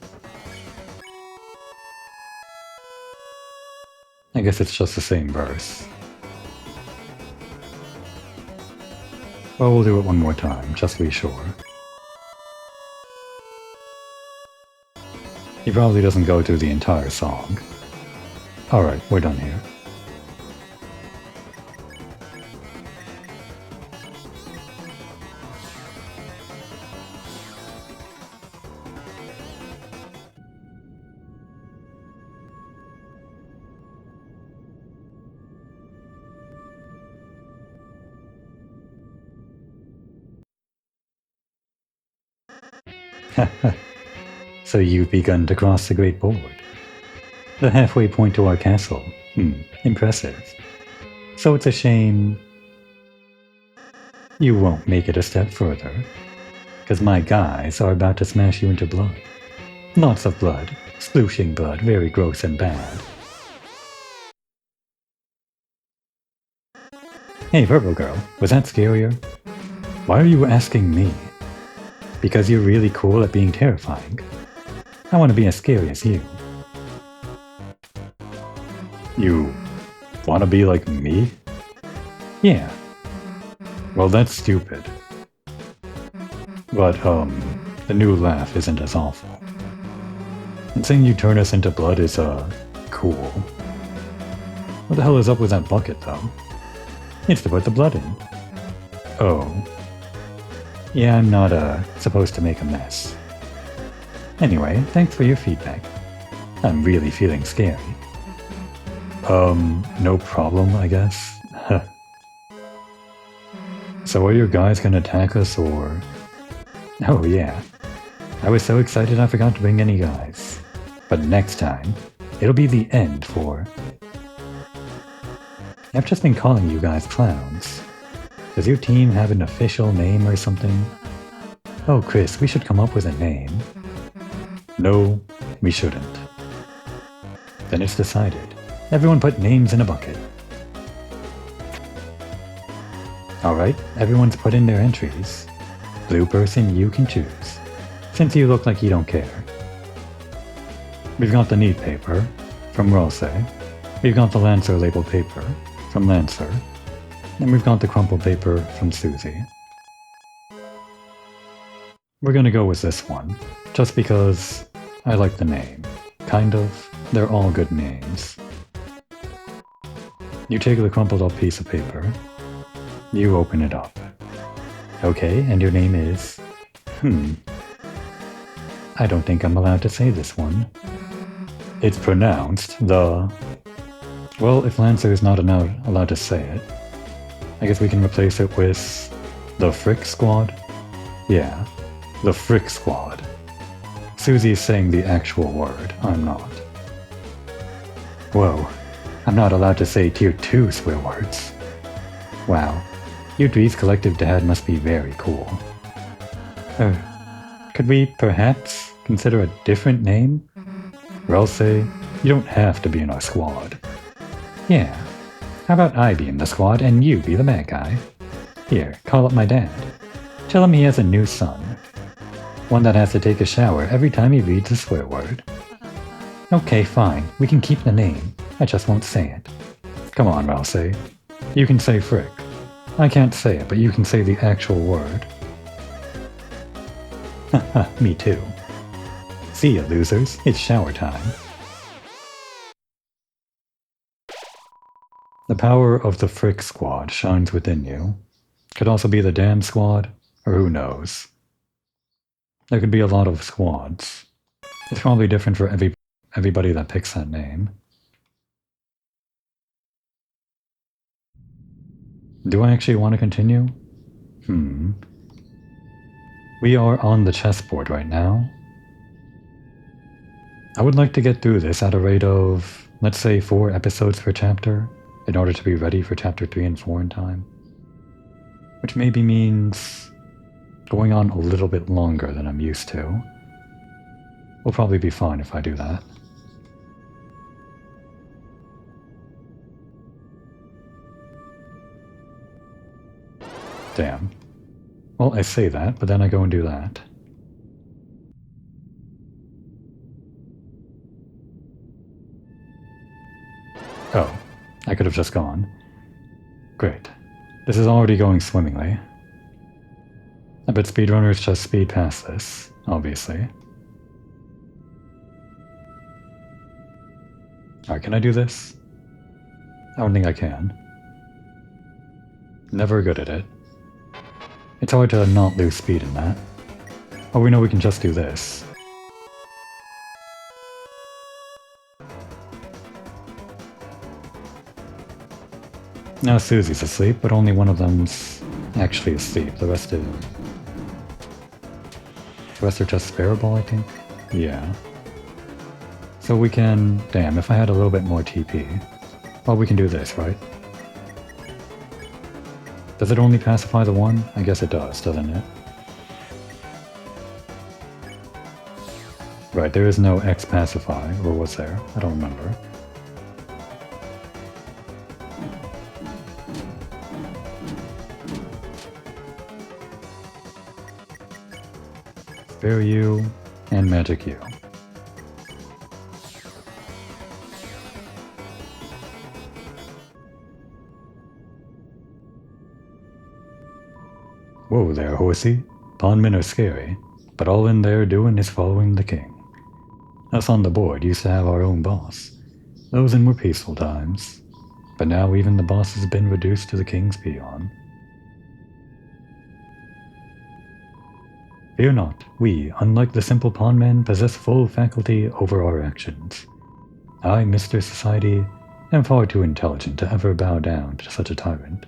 S1: I guess it's just the same verse. Well, we'll do it one more time, just to be sure. He probably doesn't go through the entire song. Alright, we're done here. So you've begun to cross the Great Board. The halfway point to our castle. Impressive. So it's a shame you won't make it a step further, because my guys are about to smash you into blood. Lots of blood. Splooshing blood, very gross and bad. Hey, Purple Girl, was that scarier? Why are you asking me? Because you're really cool at being terrifying. I want to be as scary as you. You want to be like me? Yeah. Well, that's stupid. But, the new laugh isn't as awful. And saying you turn us into blood is, cool. What the hell is up with that bucket, though? It's to put the blood in. Oh. Yeah, I'm not, supposed to make a mess. Anyway, thanks for your feedback. I'm really feeling scary. No problem, I guess. So are your guys gonna attack us, or...? Oh yeah. I was so excited I forgot to bring any guys. But next time, it'll be the end for... I've just been calling you guys clowns. Does your team have an official name or something? Oh, Chris, we should come up with a name. No, we shouldn't. Then it's decided. Everyone put names in a bucket. Alright, everyone's put in their entries. Blue person, you can choose, since you look like you don't care. We've got the neat paper, from Rosé. We've got the Lancer labeled paper, from Lancer. And we've got the crumpled paper from Susie. We're gonna go with this one, just because I like the name. Kind of. They're all good names. You take the crumpled up piece of paper. You open it up. Okay, and your name is... I don't think I'm allowed to say this one. It's pronounced the... Well, if Lancer is not allowed to say it, I guess we can replace it with... the Frick Squad? Yeah, the Frick Squad. Susie is saying the actual word, I'm not. Whoa, I'm not allowed to say Tier 2 swear words. Wow, you three's collective dad must be very cool. Could we perhaps consider a different name? Relsay, you don't have to be in our squad. Yeah, how about I be in the squad and you be the bad guy? Here, call up my dad. Tell him he has a new son. One that has to take a shower every time he reads a swear word. Okay, fine, we can keep the name. I just won't say it. Come on, Relsay. You can say Frick. I can't say it, but you can say the actual word. Haha, me too. See ya, losers. It's shower time. The power of the Frick Squad shines within you. Could also be the Damn Squad, or who knows. There could be a lot of squads. It's probably different for everybody that picks that name. Do I actually want to continue? We are on the chessboard right now. I would like to get through this at a rate of, let's say, 4 episodes per chapter, in order to be ready for chapter 3 and 4 in time. Which maybe means going on a little bit longer than I'm used to. We'll probably be fine if I do that. Damn. Well, I say that, but then I go and do that. Oh, I could have just gone. Great. This is already going swimmingly. I bet speedrunners just speed past this, obviously. Alright, can I do this? I don't think I can. Never good at it. It's hard to not lose speed in that. Oh, we know we can just do this. Now Susie's asleep, but only one of them's actually asleep. The rest are just sparable, I think? Yeah. So we can... Damn, if I had a little bit more TP. Well, we can do this, right? Does it only pacify the one? I guess it does, doesn't it? Right, there is no X pacify, or was there? I don't remember. Spare you, and magic you. Whoa there, horsey. Pondmen are scary, but all in there doing is following the king. Us on the board used to have our own boss. Those were peaceful times. But now even the boss has been reduced to the king's peon. Fear not, we, unlike the simple pondmen, possess full faculty over our actions. I, Mr. Society, am far too intelligent to ever bow down to such a tyrant.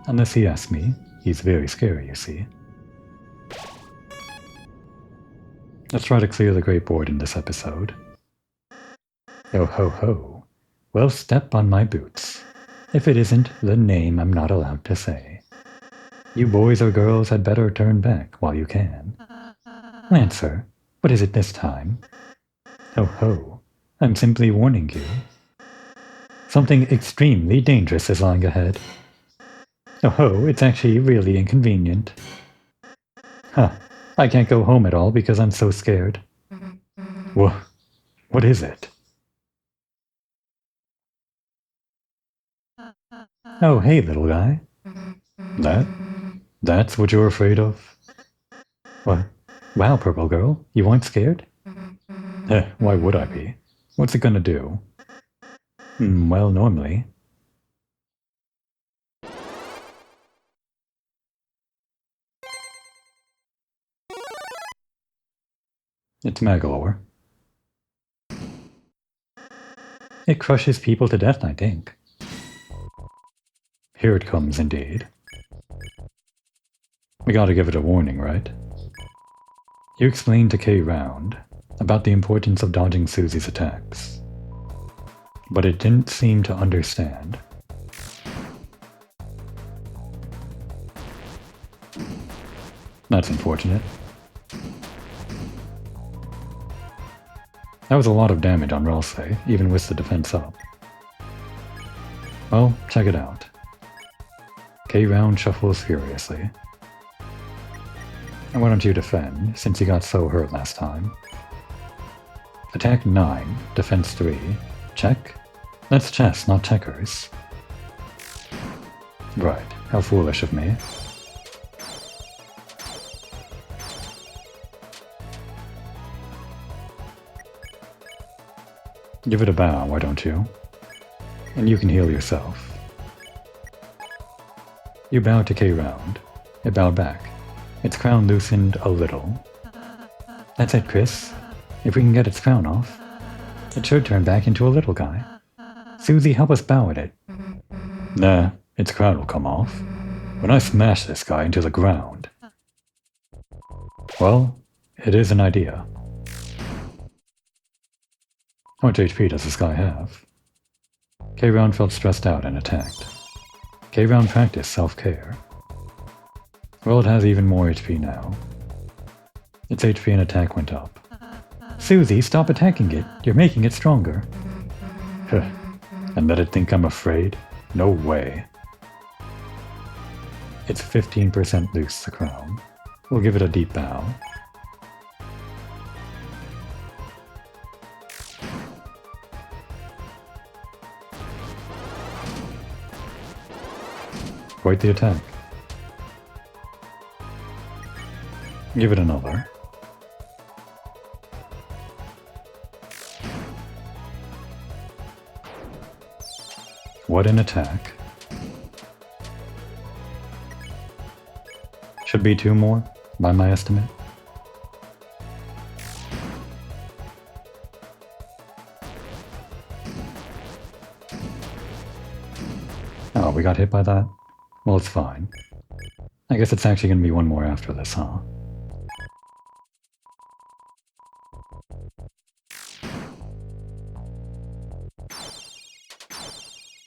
S1: Unless he asks me, he's very scary, you see. Let's try to clear the great board in this episode. Oh ho ho. Well, step on my boots. If it isn't the name I'm not allowed to say. You boys or girls had better turn back while you can. Lancer, what is it this time? Ho ho. I'm simply warning you. Something extremely dangerous is lying ahead. Oh ho, it's actually really inconvenient. Huh. I can't go home at all because I'm so scared. What is it? Oh, hey, little guy. That's what you're afraid of? What? Wow, purple girl, you weren't scared? Why would I be? What's it gonna do? Well, normally. It's Magalore. It crushes people to death, I think. Here it comes, indeed. We gotta give it a warning, right? You explained to K Round about the importance of dodging Susie's attacks. But it didn't seem to understand. That's unfortunate. That was a lot of damage on Ralsei, even with the defense up. Well, check it out. K-Round shuffles furiously. And why don't you defend, since you got so hurt last time? Attack 9, defense 3. Check? That's chess, not checkers. Right, how foolish of me. Give it a bow, why don't you? And you can heal yourself. You bowed to K-Round. It bowed back. Its crown loosened a little. That's it, Chris. If we can get its crown off, it should turn back into a little guy. Susie, help us bow at it. Nah, its crown will come off. When I smash this guy into the ground. Well, it is an idea. How much HP does this guy have? K-Round felt stressed out and attacked. K-Round practiced self-care. Well, it has even more HP now. Its HP and attack went up. Susie, stop attacking it. You're making it stronger. And let it think I'm afraid? No way. It's 15% loose, the crown. We'll give it a deep bow. Quite the attack. Give it another. What an attack. Should be 2 more, by my estimate. Oh, we got hit by that? Well, it's fine. I guess it's actually gonna be 1 more after this, huh?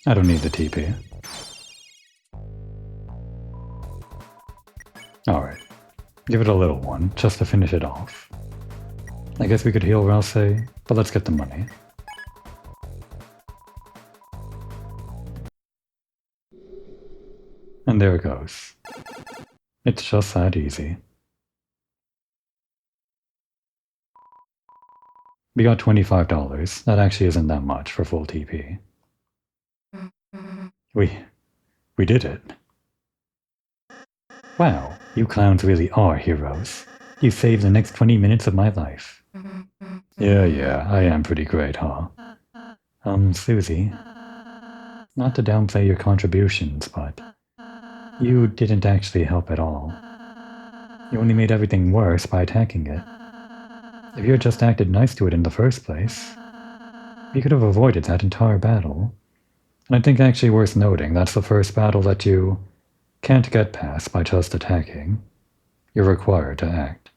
S1: I don't need the TP. Alright. Give it a little one, just to finish it off. I guess we could heal Rouse, but let's get the money. And there it goes. It's just that easy. We got $25. That actually isn't that much for full TP. We did it. Wow, you clowns really are heroes. You saved the next 20 minutes of my life. Yeah, I am pretty great, huh? Susie, not to downplay your contributions, but you didn't actually help at all. You only made everything worse by attacking it. If you had just acted nice to it in the first place, you could have avoided that entire battle. And I think actually worth noting, that's the first battle that you can't get past by just attacking. You're required to act.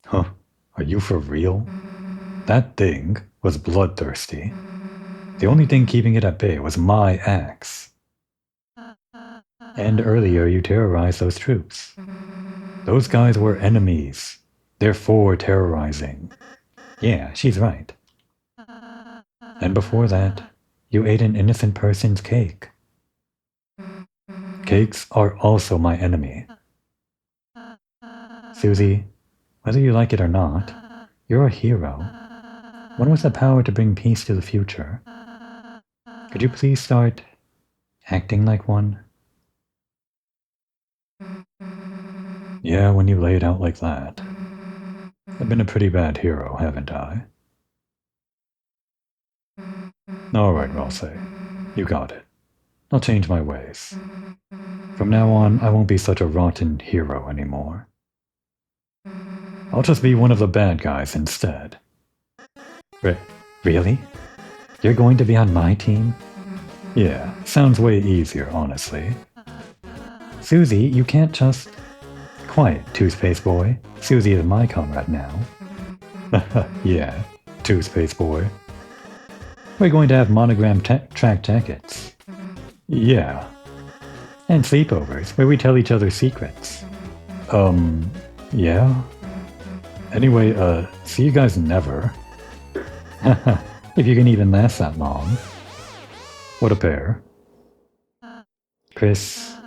S1: Huh? Are you for real? That thing was bloodthirsty. The only thing keeping it at bay was my axe. And earlier you terrorized those troops. Those guys were enemies. They're for terrorizing. Yeah, she's right. And before that, you ate an innocent person's cake. Cakes are also my enemy. Susie, whether you like it or not, you're a hero. One with the power to bring peace to the future. Could you please start acting like one? Yeah, when you lay it out like that. I've been a pretty bad hero, haven't I? Alright, Ralsei. You got it. I'll change my ways. From now on, I won't be such a rotten hero anymore. I'll just be one of the bad guys instead. Really? You're going to be on my team? Yeah, sounds way easier, honestly. Susie, you can't just... Quiet, Two-Space Boy. Susie is my comrade now. Yeah, Two-Space Boy. We're going to have monogram track tickets. Yeah. And sleepovers, where we tell each other secrets. Yeah? Anyway, see you guys never. If you can even last that long. What a pair. Chris,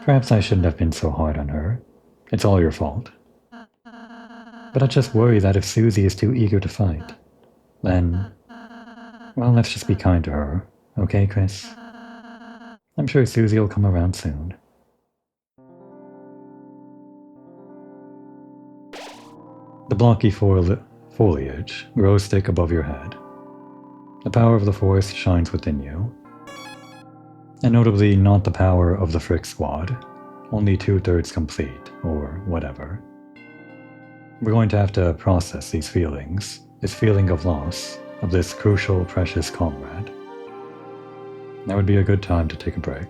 S1: perhaps I shouldn't have been so hard on her. It's all your fault. But I just worry that if Susie is too eager to fight, then... Well, let's just be kind to her. Okay, Chris? I'm sure Susie will come around soon. The blocky foliage grows thick above your head. The power of the forest shines within you. And notably not the power of the Frick Squad, only 2/3 complete, or whatever. We're going to have to process these feelings, this feeling of loss, of this crucial, precious comrade. That would be a good time to take a break.